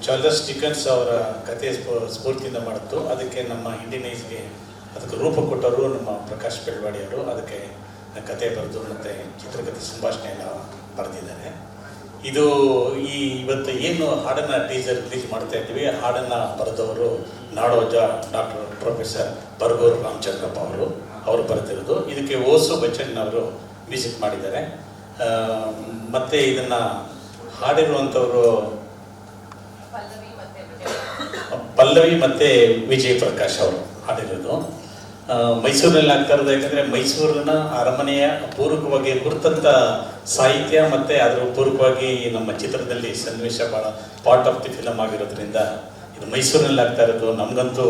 Charles Dickens ಅವರ ಕಥೆಯ ಸ್ಫೂರ್ತಿಯಿಂದ ಮಾಡಿದ್ದು. ಅದಕ್ಕೆ ನಮ್ಮ ಇಂಡಿಯನ್ ಏಜ್ಗೆ ಅದಕ್ಕೆ ರೂಪ ಕೊಟ್ಟವರು ನಮ್ಮ ಪ್ರಕಾಶ್ ಬೆಳವಾಡಿ ಅವರು. ಅದಕ್ಕೆ ಕತೆ ಬರೆದು ಮತ್ತು ಚಿತ್ರಕಥೆ ಸಂಭಾಷಣೆಯನ್ನು ಬರೆದಿದ್ದಾರೆ. ಇದು ಇವತ್ತು ಏನು ಹಾಡನ್ನು ಟೀಸರ್ ರಿಲೀಸ್ ಮಾಡ್ತಾ ಇದ್ದೀವಿ, ಹಾಡನ್ನು ಬರೆದವರು ನಾಡೋಜ ಡಾಕ್ಟರ್ ಪ್ರೊಫೆಸರ್ ಬರಗೂರು ರಾಮಚಂದ್ರಪ್ಪ ಅವರು ಬರೆದಿರೋದು. ಇದಕ್ಕೆ ಓಸು ಬಚ್ಚನ್ ಅವರು ಮ್ಯೂಸಿಕ್ ಮಾಡಿದ್ದಾರೆ. ಮತ್ತು ಇದನ್ನು ಹಾಡಿರುವಂಥವರು ಪಲ್ಲವಿ ಮತ್ತು ವಿಜಯ್ ಪ್ರಕಾಶ್ ಅವರು ಹಾಡಿರೋದು. ಮೈಸೂರಿನಲ್ಲಿ ಆಗ್ತಾ ಇರೋದು. ಯಾಕಂದರೆ ಮೈಸೂರಿನ ಅರಮನೆಯ ಪೂರಕವಾಗಿ ಗುರುತಂಥ ಸಾಹಿತ್ಯ ಮತ್ತು ಅದರ ಪೂರಕವಾಗಿ ನಮ್ಮ ಚಿತ್ರದಲ್ಲಿ ಸನ್ನಿವೇಶ ಭಾಳ ಪಾರ್ಟ್ ಆಫ್ ದಿ ಫಿಲಮ್ ಆಗಿರೋದ್ರಿಂದ ಇದು ಮೈಸೂರಿನಲ್ಲಿ ಆಗ್ತಾ ಇರೋದು. ನಮಗಂತೂ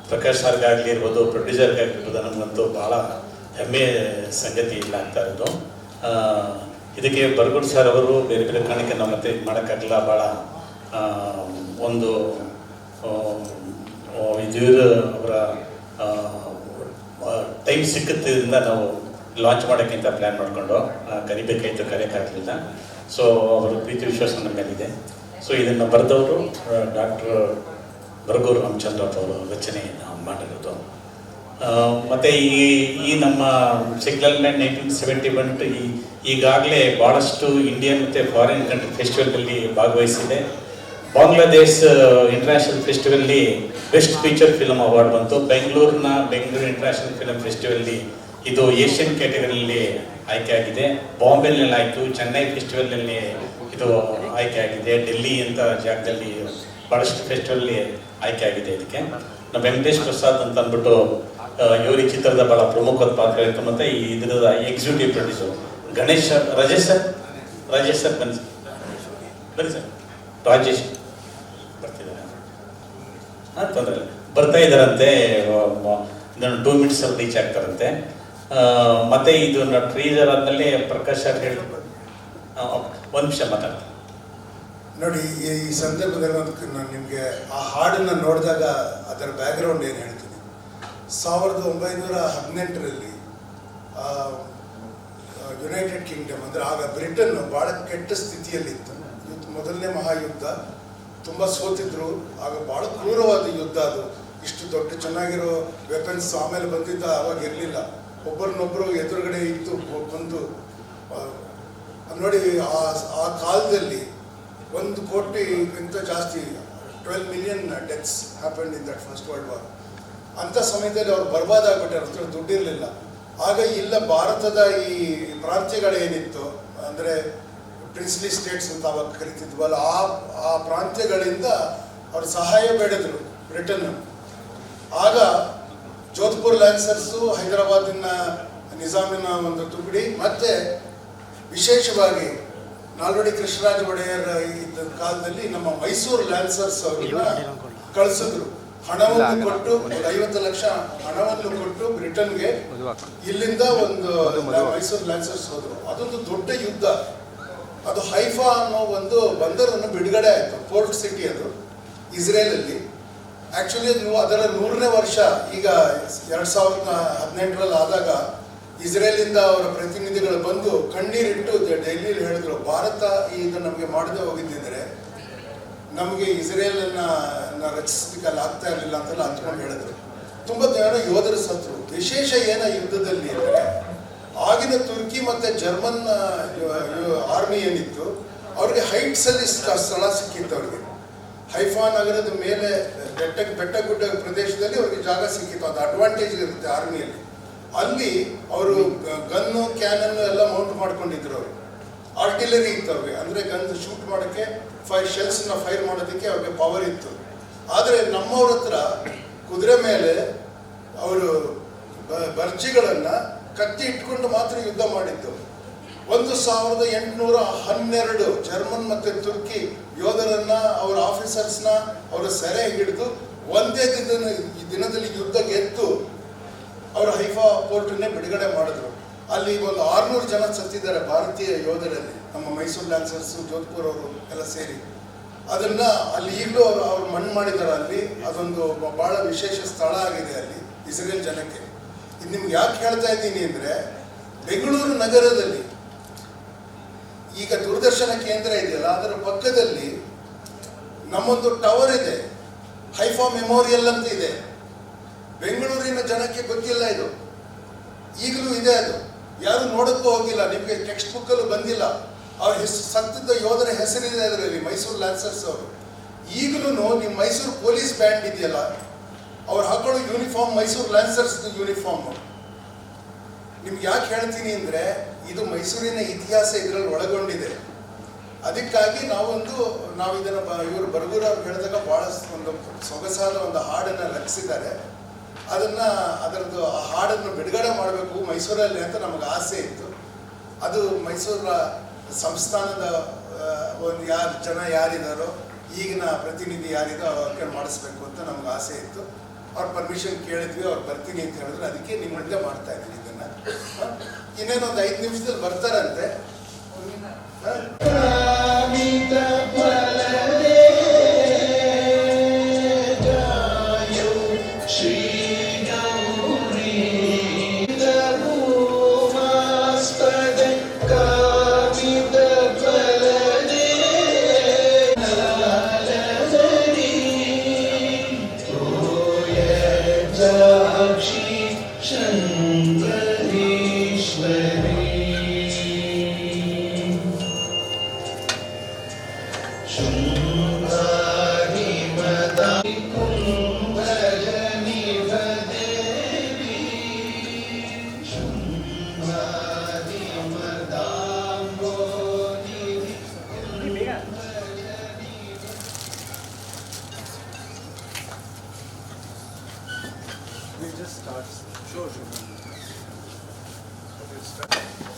ಪ್ರಕಾಶ್ ಸರ್ಗಾಗಲಿ ಇರ್ಬೋದು, ಪ್ರೊಡ್ಯೂಸರ್ಗಾಗಿರ್ಬೋದು, ನಮಗಂತೂ ಭಾಳ ಹೆಮ್ಮೆ ಸಂಗತಿ ಇಲ್ಲ ಆಗ್ತಾ ಇರೋದು. ಇದಕ್ಕೆ ಬರಗೂರು ಸರ್ ಅವರು ಬೇರೆ ಬೇರೆ ಕಾರಣಕ್ಕೆ ನಾವು ಮತ್ತೆ ಇದು ಮಾಡೋಕ್ಕಾಗಲ್ಲ, ಭಾಳ ಒಂದು ಇದು ಅವರ ಟೈಮ್ ಸಿಕ್ಕದ್ರಿಂದ ನಾವು ಲಾಂಚ್ ಮಾಡೋಕ್ಕಿಂತ ಪ್ಲ್ಯಾನ್ ಮಾಡಿಕೊಂಡು ಕರಿಬೇಕಾಯಿತು, ಕರೆಯೋಕ್ಕಾಗಲಿಲ್ಲ. ಸೊ ಅವರ ಪ್ರೀತಿ ವಿಶ್ವಾಸ ನಮ್ಮ ಮೇಲಿದೆ. ಸೊ ಇದನ್ನು ಬರೆದವರು ಡಾಕ್ಟರ್ ಬರಗೂರು ರಾಮಚಂದ್ರಪ್ಪ ಅವರು ರಚನೆಯನ್ನು ಮಾಡಿರೋದು. ಮತ್ತು ಈ ನಮ್ಮ ಸಿಗ್ನಲ್ ಮ್ಯಾನ್ 1971 ಈಗಾಗಲೇ ಭಾಳಷ್ಟು ಇಂಡಿಯನ್ ಮತ್ತು ಫಾರಿನ್ ಕಂಟ್ರಿ ಫೆಸ್ಟಿವಲ್ನಲ್ಲಿ ಭಾಗವಹಿಸಿದೆ. ಬಾಂಗ್ಲಾದೇಶ್ ಇಂಟರ್ನ್ಯಾಷನಲ್ ಫೆಸ್ಟಿವಲ್ಲಿ ಬೆಸ್ಟ್ ಫೀಚರ್ ಫಿಲಮ್ ಅವಾರ್ಡ್ ಬಂತು. ಬೆಂಗಳೂರು ಇಂಟರ್ನ್ಯಾಷನಲ್ ಫಿಲಮ್ ಫೆಸ್ಟಿವಲ್ಲಿ ಇದು ಏಷ್ಯನ್ ಕ್ಯಾಟಗರಿಯಲ್ಲಿ ಆಯ್ಕೆ ಆಗಿದೆ. ಬಾಂಬೆನಲ್ಲಿ ಆಯಿತು, ಚೆನ್ನೈ ಫೆಸ್ಟಿವಲ್ನಲ್ಲಿ ಇದು ಆಯ್ಕೆ ಆಗಿದೆ, ಡೆಲ್ಲಿ ಅಂತ ಜಾಗದಲ್ಲಿ ಭಾಳಷ್ಟು ಫೆಸ್ಟಿವಲ್ಲಿ ಆಯ್ಕೆ ಆಗಿದೆ. ಇದಕ್ಕೆ ನಮ್ಮ ವೆಂಕಟೇಶ್ ಪ್ರಸಾದ್ ಅಂತ ಅಂದ್ಬಿಟ್ಟು ಇವರು ಈ ಚಿತ್ರದ ಭಾಳ ಪ್ರಮುಖವಾದ ಪಾತ್ರ ಇತ್ತು. ಮತ್ತು ಇದರ executive producer Ganesh sir, Rajesh sir ಬನ್ನಿ ಸರ್, ರಾಜೇಶ್ ಬರ್ತಿದ್ದಾರೆ. ತೊಂದರೆ ಇಲ್ಲ, ಬರ್ತಾ ಇದ್ದಾರಂತೆ. 2 ಮಿನಿಟ್ಸಲ್ಲಿ ರೀಚ್ ಆಗ್ತಾರಂತೆ. ಮತ್ತು ಇದು ಟ್ರೀಸರ್ ಆದಮೇಲೆ ಪ್ರಕಾಶ್ ಸರ್ ಹೇಳಿ 1 ನಿಮಿಷ ಮಾತಾಡ್ತಾರೆ ನೋಡಿ. ಈ ಸಂದರ್ಭದಲ್ಲಿ ನಾನು ನಿಮಗೆ ಆ ಹಾಡನ್ನು ನೋಡಿದಾಗ ಅದರ ಬ್ಯಾಕ್ಗ್ರೌಂಡ್ ಏನು ಹೇಳ್ತೀನಿ. 1918ರಲ್ಲಿ ಯುನೈಟೆಡ್ ಕಿಂಗ್ಡಮ್ ಅಂದರೆ ಆಗ ಬ್ರಿಟನ್ ಭಾಳ ಕೆಟ್ಟ ಸ್ಥಿತಿಯಲ್ಲಿತ್ತು. ಮೊದಲನೇ ಮಹಾಯುದ್ಧ, ತುಂಬ ಸೋತಿದ್ರು. ಆಗ ಭಾಳ ಕ್ರೂರವಾದ ಯುದ್ಧ ಅದು. ಇಷ್ಟು ದೊಡ್ಡ ಚೆನ್ನಾಗಿರೋ ವೆಪನ್ಸ್ ಆಮೇಲೆ ಬಂದಿದ್ದ ಅವಾಗ ಇರಲಿಲ್ಲ. ಒಬ್ಬರನ್ನೊಬ್ಬರು ಎದುರುಗಡೆ ಇತ್ತು ಬಂದು ನೋಡಿ. ಆ ಕಾಲದಲ್ಲಿ 1 ಕೋಟಿಗಿಂತ ಜಾಸ್ತಿ 12 million deaths happened in that first world war. ಅಂಥ ಸಮಯದಲ್ಲಿ ಅವ್ರು ಬರ್ಬಾದ್ ಆಗ್ಬಿಟ್ಟಾರೆ, ಹತ್ರ ದುಡ್ಡಿರಲಿಲ್ಲ. ಆಗ ಇಲ್ಲ ಭಾರತದ ಈ ಪ್ರಾಂತ್ಯಗಳೇನಿತ್ತು ಅಂದರೆ ಪ್ರಿನ್ಸ್ಲಿ ಸ್ಟೇಟ್ಸ್ ಅಂತ ಅವಾಗ ಕರಿತಿದ್ವಲ್ಲ, ಆ ಪ್ರಾಂತ್ಯಗಳಿಂದ ಅವ್ರು ಸಹಾಯ ಬೇಡಿದ್ರು ಬ್ರಿಟನ್. ಆಗ ಜೋಧ್ಪುರ್ ಲ್ಯಾನ್ಸರ್ಸು, ಹೈದರಾಬಾದಿನ ನಿಜಾಮಿನ ಒಂದು ತುಕಡಿ, ಮತ್ತು ವಿಶೇಷವಾಗಿ ನಾಲ್ವಡಿ ಕೃಷ್ಣರಾಜ ಒಡೆಯರ್ ಇದ್ದ ಕಾಲದಲ್ಲಿ ನಮ್ಮ ಮೈಸೂರು ಲ್ಯಾನ್ಸರ್ಸ್ ಅವ್ರನ್ನ ಕಳಿಸಿದ್ರು. ಹಣವನ್ನು ಕೊಟ್ಟು 50 ಲಕ್ಷ ಹಣವನ್ನು ಕೊಟ್ಟು ಬ್ರಿಟನ್ಗೆ ಇಲ್ಲಿಂದ ಒಂದು ಮೈಸೂರು ಲ್ಯಾನ್ಸರ್ಸ್ ಹೋದ್ರು. ಅದೊಂದು ದೊಡ್ಡ ಯುದ್ಧ. ಅದು ಹೈಫಾ ಅನ್ನೋ ಒಂದು ಬಂದರನ್ನು ಬಿಡುಗಡೆ ಆಯಿತು, ಪೋರ್ಟ್ ಸಿಟಿ ಅದು ಇಸ್ರೇಲಲ್ಲಿ. ಆ್ಯಕ್ಚುಲಿ ಅದರ 100ನೇ ವರ್ಷ ಈಗ 2018ರಲ್ಲಿ ಆದಾಗ ಇಸ್ರೇಲಿಂದ ಅವರ ಪ್ರತಿನಿಧಿಗಳು ಬಂದು ಕಣ್ಣೀರಿಟ್ಟು ಡೆಲ್ಲಿಲಿ ಹೇಳಿದ್ರು, ಭಾರತ ಇದು ನಮಗೆ ಮಾಡದೆ ಹೋಗಿದ್ದಿದ್ರೆ ನಮಗೆ ಇಸ್ರೇಲನ್ನು ರಚಿಸಲಿಕ್ಕೆಲ್ಲ ಆಗ್ತಾ ಇರಲಿಲ್ಲ ಅಂತೆಲ್ಲ ಅಂದ್ಕೊಂಡು ಹೇಳಿದ್ರು. ತುಂಬ ಜನ ಯೋಧರು ಸತ್ರು. ವಿಶೇಷ ಏನ ಯುದ್ಧದಲ್ಲಿ ಅಂದರೆ ಆಗಿನ ತುರ್ಕಿ ಮತ್ತು ಜರ್ಮನ್ ಆರ್ಮಿ ಏನಿತ್ತು ಅವ್ರಿಗೆ ಹೈಟ್ಸಲ್ಲಿ ಸ್ಥಳ ಸಿಕ್ಕಿತ್ತು. ಅವ್ರಿಗೆ ಹೈಫಾ ನಗರದ ಮೇಲೆ ಬೆಟ್ಟ ಗುಡ್ಡ ಪ್ರದೇಶದಲ್ಲಿ ಅವ್ರಿಗೆ ಜಾಗ ಸಿಕ್ಕಿತ್ತು. ಅದು ಅಡ್ವಾಂಟೇಜ್ ಇರುತ್ತೆ ಆರ್ಮಿಯಲ್ಲಿ. ಅಲ್ಲಿ ಅವರು ಗನ್ನು ಕ್ಯಾನನ್ನು ಎಲ್ಲ ಮೌಂಟ್ ಮಾಡ್ಕೊಂಡಿದ್ರು. ಅವರು ಆರ್ಟಿಲರಿ ಇತ್ತು ಅವ್ರಿಗೆ, ಅಂದರೆ ಗನ್ ಶೂಟ್ ಮಾಡೋಕ್ಕೆ, ಶೆಲ್ಸ್ನ ಫೈರ್ ಮಾಡೋದಕ್ಕೆ ಅವ್ರಿಗೆ ಪವರ್ ಇತ್ತು. ಆದರೆ ನಮ್ಮವ್ರ ಹತ್ರ ಕುದುರೆ ಮೇಲೆ ಅವರು ಬರ್ಜಿಗಳನ್ನು ಕತ್ತಿ ಇಟ್ಕೊಂಡು ಮಾತ್ರ ಯುದ್ಧ ಮಾಡಿದ್ದು. 1812 ಜರ್ಮನ್ ಮತ್ತು ತುರ್ಕಿ ಯೋಧರನ್ನ, ಅವರ ಆಫೀಸರ್ಸ್ನ ಅವರ ಸೆರೆ ಹಿಡಿದು ಒಂದೇ ದಿನದಲ್ಲಿ ಯುದ್ಧ ಗೆದ್ದು ಅವರು ಹೈಫಾ ಪೋರ್ಟನ್ನೇ ಬಿಡುಗಡೆ ಮಾಡಿದ್ರು. ಅಲ್ಲಿ ಒಂದು 600 ಜನ ಸತ್ತಿದ್ದಾರೆ ಭಾರತೀಯ ಯೋಧರಲ್ಲಿ, ನಮ್ಮ ಮೈಸೂರು ಲ್ಯಾನ್ಸರ್ಸು, ಜೋಧ್ಪುರ್ ಅವರು ಎಲ್ಲ ಸೇರಿ. ಅದನ್ನು ಅಲ್ಲಿ ಈಗಲೂ ಅವ್ರು ಮಣ್ಣು ಮಾಡಿದ್ದಾರೆ ಅಲ್ಲಿ. ಅದೊಂದು ಭಾಳ ವಿಶೇಷ ಸ್ಥಳ ಆಗಿದೆ ಅಲ್ಲಿ ಇಸ್ರೇಲ್ ಜನಕ್ಕೆ. ಇದು ನಿಮ್ಗೆ ಯಾಕೆ ಹೇಳ್ತಾ ಇದ್ದೀನಿ ಅಂದರೆ, ಬೆಂಗಳೂರು ನಗರದಲ್ಲಿ ಈಗ ದೂರದರ್ಶನ ಕೇಂದ್ರ ಇದೆಯಲ್ಲ, ಅದರ ಪಕ್ಕದಲ್ಲಿ ನಮ್ಮೊಂದು ಟವರ್ ಇದೆ, ಹೈಫಾ ಮೆಮೋರಿಯಲ್ ಅಂತ ಇದೆ. ಬೆಂಗಳೂರಿನ ಜನಕ್ಕೆ ಗೊತ್ತಿಲ್ಲ ಇದು, ಈಗಲೂ ಇದೆ. ಅದು ಯಾರು ನೋಡಕ್ಕೂ ಹೋಗಿಲ್ಲ, ನಿಮಗೆ ಟೆಕ್ಸ್ಟ್ ಬುಕ್ಕಲ್ಲೂ ಬಂದಿಲ್ಲ. ಅವ್ರ ಸತ್ತಿದ್ದ ಯೋಧರ ಹೆಸರಿದೆ ಅದರಲ್ಲಿ, ಮೈಸೂರು ಲ್ಯಾನ್ಸರ್ಸ್ ಅವರು. ಈಗಲೂ ನಿಮ್ಮ ಮೈಸೂರು ಪೊಲೀಸ್ ಬ್ಯಾಂಡ್ ಇದೆಯಲ್ಲ, ಅವ್ರು ಹಾಕೊಳ್ಳೋ ಯೂನಿಫಾರ್ಮ್ ಮೈಸೂರು ಲ್ಯಾನ್ಸರ್ಸ್ ಯೂನಿಫಾರ್ಮ್. ನಿಮ್ಗೆ ಯಾಕೆ ಹೇಳ್ತೀನಿ ಅಂದರೆ, ಇದು ಮೈಸೂರಿನ ಇತಿಹಾಸ ಇದರಲ್ಲಿ ಒಳಗೊಂಡಿದೆ. ಅದಕ್ಕಾಗಿ ನಾವು ಇದನ್ನು ಇವರು ಬರಗೂರು ಅವ್ರು ಹೇಳಿದಾಗ ಭಾಳ ಒಂದು ಸೊಗಸಾದ ಒಂದು ಹಾಡನ್ನು ರಚಿಸಿದ್ದಾರೆ. ಅದರದ್ದು ಆ ಹಾಡನ್ನು ಬಿಡುಗಡೆ ಮಾಡಬೇಕು ಮೈಸೂರಲ್ಲಿ ಅಂತ ನಮಗೆ ಆಸೆ ಇತ್ತು. ಅದು ಮೈಸೂರ ಸಂಸ್ಥಾನದ ಒಂದು ಯಾರಿದ್ದಾರೋ, ಈಗಿನ ಪ್ರತಿನಿಧಿ ಯಾರಿದೋ ಅವ್ರಿಗೆ ಮಾಡಿಸ್ಬೇಕು ಅಂತ ನಮ್ಗೆ ಆಸೆ ಇತ್ತು. ಅವ್ರ ಪರ್ಮಿಷನ್ ಕೇಳಿದ್ವಿ, ಅವ್ರು ಬರ್ತೀನಿ ಅಂತ ಹೇಳಿದ್ರು. ಅದಕ್ಕೆ ನಿಮ್ಮ ಮುಂದೆ ಮಾಡ್ತಾ ಇದ್ದೀನಿ ಇದನ್ನು. ಇನ್ನೇನೊಂದು 5 ನಿಮಿಷದಲ್ಲಿ ಬರ್ತಾರಂತೆ.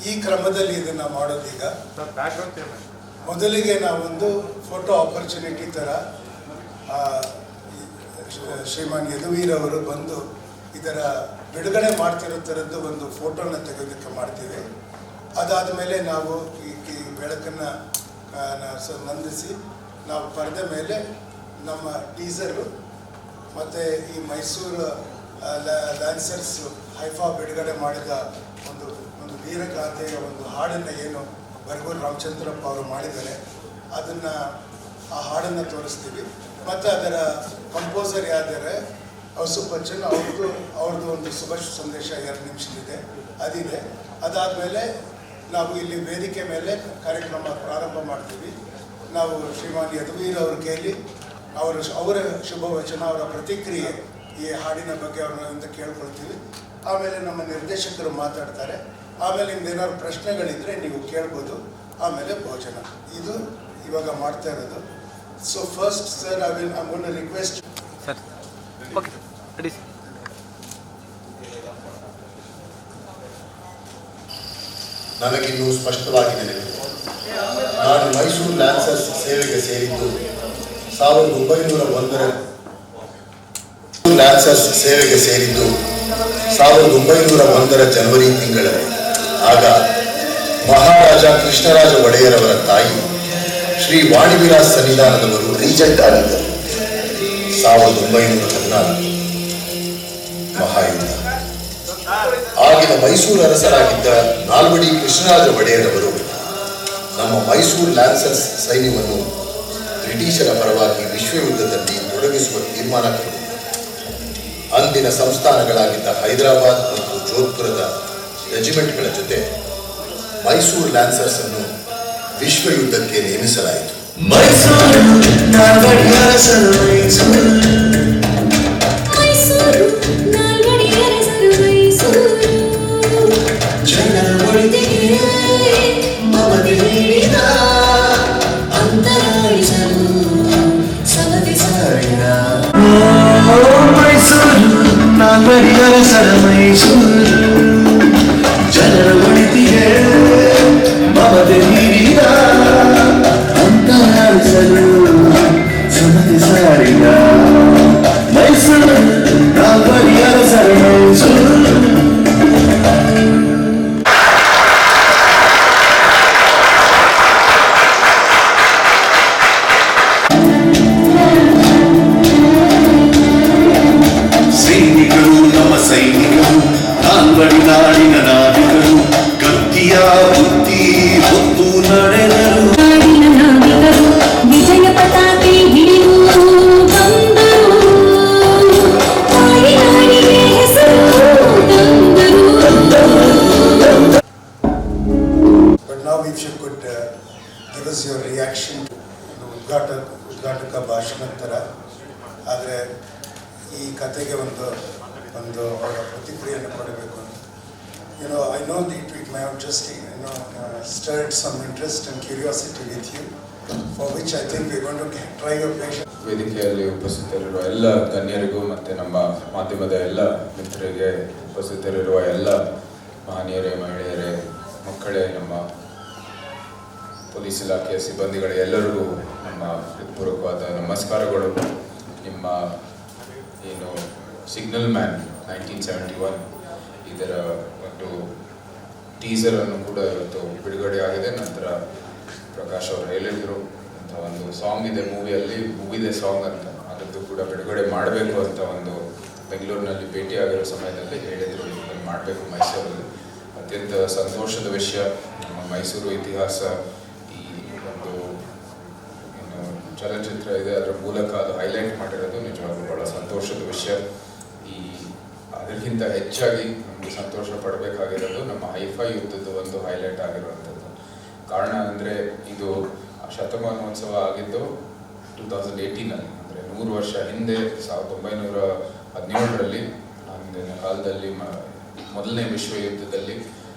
ಈ ಕ್ರಮದಲ್ಲಿ ಇದನ್ನು ಮಾಡೋದೀಗ ಮೊದಲಿಗೆ ನಾವೊಂದು ಫೋಟೋ ಆಪರ್ಚುನಿಟಿ ಥರ ಶ್ರೀಮಾನ್ ಯದುವೀರ್ ಅವರು ಬಂದು ಇದರ ಬಿಡುಗಡೆ ಮಾಡ್ತಿರೋ ಥರದ್ದು ಒಂದು ಫೋಟೋನ ತೆಗೆಯೋದಕ್ಕೆ ಮಾಡ್ತೀವಿ. ಅದಾದ ಮೇಲೆ ನಾವು ಈ ಬೆಳಕನ್ನು ನಂದಿಸಿ ನಾವು ಪರದೆ ಮೇಲೆ ನಮ್ಮ ಟೀಸರು ಮತ್ತು ಈ ಮೈಸೂರು ಲ್ಯಾನ್ಸರ್ಸ್ ಹೈಫಾ ಬಿಡುಗಡೆ ಮಾಡಿದ ಒಂದು ವೀರಗಾಥೆಯ ಒಂದು ಹಾಡನ್ನು ಏನು ಬರಗೂರು ರಾಮಚಂದ್ರಪ್ಪ ಅವರು ಮಾಡಿದ್ದಾರೆ, ಆ ಹಾಡನ್ನು ತೋರಿಸ್ತೀವಿ. ಮತ್ತು ಅದರ ಕಂಪೋಸರ್ ಯಾರಿದ್ದಾರೆ ಔಸು ಬಚ್ಚನ್, ಅವ್ರದ್ದು ಒಂದು ಶುಭ ಸಂದೇಶ 2 ನಿಮಿಷದಿದೆ, ಅದಿದೆ. ಅದಾದಮೇಲೆ ನಾವು ಇಲ್ಲಿ ವೇದಿಕೆ ಮೇಲೆ ಕಾರ್ಯಕ್ರಮ ಪ್ರಾರಂಭ ಮಾಡ್ತೀವಿ. ನಾವು ಶ್ರೀಮಾನ್ ಯದುವೀರ್ ಅವ್ರ ಕೈಲಿ ಅವರ ಶುಭ ವಚನ, ಅವರ ಪ್ರತಿಕ್ರಿಯೆ ಈ ಹಾಡಿನ ಬಗ್ಗೆ ಅವ್ರನ್ನ ಕೇಳ್ಕೊಳ್ತೀವಿ. ಆಮೇಲೆ ನಮ್ಮ ನಿರ್ದೇಶಕರು ಮಾತಾಡ್ತಾರೆ. ಆಮೇಲೆ ನಿಮ್ದೇನಾದ್ರು ಪ್ರಶ್ನೆಗಳಿದ್ದರೆ ನೀವು ಕೇಳ್ಬೋದು. ಆಮೇಲೆ ಭೋಜನ. ಇದು ಇವಾಗ ಮಾಡ್ತಾ ಇರೋದು. So first sir, I gone to request sir. Okay, ready. ನನಗಿನ್ನೂ ಸ್ಪಷ್ಟವಾಗಿ ನೆನಪಿದೆ. ನಾನು ಮೈಸೂರು ಲ್ಯಾನ್ಸರ್ಸ್ ಸೇವೆಗೆ ಸೇರಿದ್ದು 1901ರ ಜನವರಿ ತಿಂಗಳಲ್ಲಿ. ಆಗ ಮಹಾರಾಜ ಕೃಷ್ಣರಾಜ ಒಡೆಯರವರ ತಾಯಿ ಶ್ರೀ ವಾಣಿವಿಲಾಸ್ ಸನ್ನಿಧಾನದವರು ರೀಜೆಂಟ್ ಆಗಿದ್ದರು. 1914 ಮಹಾಯುದ್ಧ. ಆಗಿನ ಮೈಸೂರು ಅರಸರಾಗಿದ್ದ ನಾಲ್ವಡಿ ಕೃಷ್ಣರಾಜ ಒಡೆಯರವರು ನಮ್ಮ ಮೈಸೂರು ಲ್ಯಾನ್ಸರ್ಸ್ ಸೈನ್ಯವನ್ನು ಬ್ರಿಟಿಷರ ಪರವಾಗಿ ವಿಶ್ವಯುದ್ಧದಲ್ಲಿ ತೊಡಗಿಸುವ ತೀರ್ಮಾನ ಕೈಗೊಂಡರು. ಅಂದಿನ ಸಂಸ್ಥಾನಗಳಾಗಿದ್ದ ಹೈದರಾಬಾದ್ ಮತ್ತು ಜೋಧ್ಪುರದ ರೆಜಿಮೆಂಟ್ಗಳ ಜೊತೆ ಮೈಸೂರು ಲ್ಯಾನ್ಸರ್ಸ್ ಅನ್ನು ವಿಶ್ವಯುದ್ಧಕ್ಕೆ ನೇಮಿಸಲಾಯಿತು. ಜನರ ಒಳಿತಿಗೆ ಮಮತೆ ನೀಡಿದ ಅಂತರಾಳಿಸಲು ಸಮತೆ ಸಾರಿದ ಮೈಸೂರು ನಾಲ್ವಡಿ ಅರಸರ ಮೈಸೂರು. ಉದ್ಘಾಟಕ ಭಾಷಣದ ಥರ. ಆದರೆ ಈ ಕತೆಗೆ ಒಂದು ಅವರ ಪ್ರತಿಕ್ರಿಯೆಯನ್ನು ಕೊಡಬೇಕು ಅಂತ. I know that it may have just stirred some interest and curiosity with you, for which I think we're going to try your patience. ವೇದಿಕೆಯಲ್ಲಿ ಉಪಸ್ಥಿತರಿರುವ ಎಲ್ಲ ಗಣ್ಯರಿಗೂ ಮತ್ತು ನಮ್ಮ ಮಾಧ್ಯಮದ ಎಲ್ಲ ಮಿತ್ರರಿಗೆ, ಉಪಸ್ಥಿತರಿರುವ ಎಲ್ಲ ಮಹನೀಯರೇ, ಮಹಿಳೆಯರೇ, ಮಕ್ಕಳೇ, ನಮ್ಮ ಪೊಲೀಸ್ ಇಲಾಖೆಯ ಸಿಬ್ಬಂದಿಗಳೇ, ಎಲ್ಲರಿಗೂ ನಮ್ಮ ಹೃತ್ಪೂರ್ವಕವಾದ ನಮಸ್ಕಾರಗಳು. ನಿಮ್ಮ ಏನು ಸಿಗ್ನಲ್ ಮ್ಯಾನ್ 1971 ಇದರ ಒಂದು ಟೀಸರನ್ನು ಕೂಡ ಇವತ್ತು ಬಿಡುಗಡೆ ಆಗಿದೆ. ನಂತರ ಪ್ರಕಾಶ್ ಅವರು ಹೇಳಿದರು ಅಂತ ಒಂದು ಸಾಂಗ್ ಇದೆ ಮೂವಿಯಲ್ಲಿ, ಮೂವಿದೆ ಸಾಂಗ್ ಅಂತ, ಅದರದ್ದು ಕೂಡ ಬಿಡುಗಡೆ ಮಾಡಬೇಕು ಅಂತ ಒಂದು ಬೆಂಗಳೂರಿನಲ್ಲಿ ಭೇಟಿಯಾಗಿರೋ ಸಮಯದಲ್ಲಿ ಹೇಳಿದರು, ಇದನ್ನು ಮಾಡಬೇಕು ಮೈಸೂರಲ್ಲಿ. ಅತ್ಯಂತ ಸಂತೋಷದ ವಿಷಯ. ನಮ್ಮ ಮೈಸೂರು ಇತಿಹಾಸ ಈ ಒಂದು ಏನು ಚಲನಚಿತ್ರ ಇದೆ ಅದರ ಮೂಲಕ ಅದು ಹೈಲೈಟ್ ಮಾಡಿರೋದು ನಿಜವಾಗ್ಲೂ ಬಹಳ ಸಂತೋಷದ ವಿಷಯ. ಅದಕ್ಕಿಂತ ಹೆಚ್ಚಾಗಿ ನಮಗೆ ಸಂತೋಷ ಪಡಬೇಕಾಗಿರೋದು ನಮ್ಮ ಹೈಫೈ ಯುದ್ಧದ ಒಂದು ಹೈಲೈಟ್ ಆಗಿರುವಂಥದ್ದು. ಕಾರಣ ಅಂದರೆ ಇದು ಶತಮಾನೋತ್ಸವ ಆಗಿದ್ದು 2018ನಲ್ಲಿ, ಅಂದರೆ 100 ವರ್ಷ ಹಿಂದೆ 1917ರಲ್ಲಿ ಅಂದಿನ ಕಾಲದಲ್ಲಿ ಮೊದಲನೇ ವಿಶ್ವ ಯುದ್ಧದಲ್ಲಿ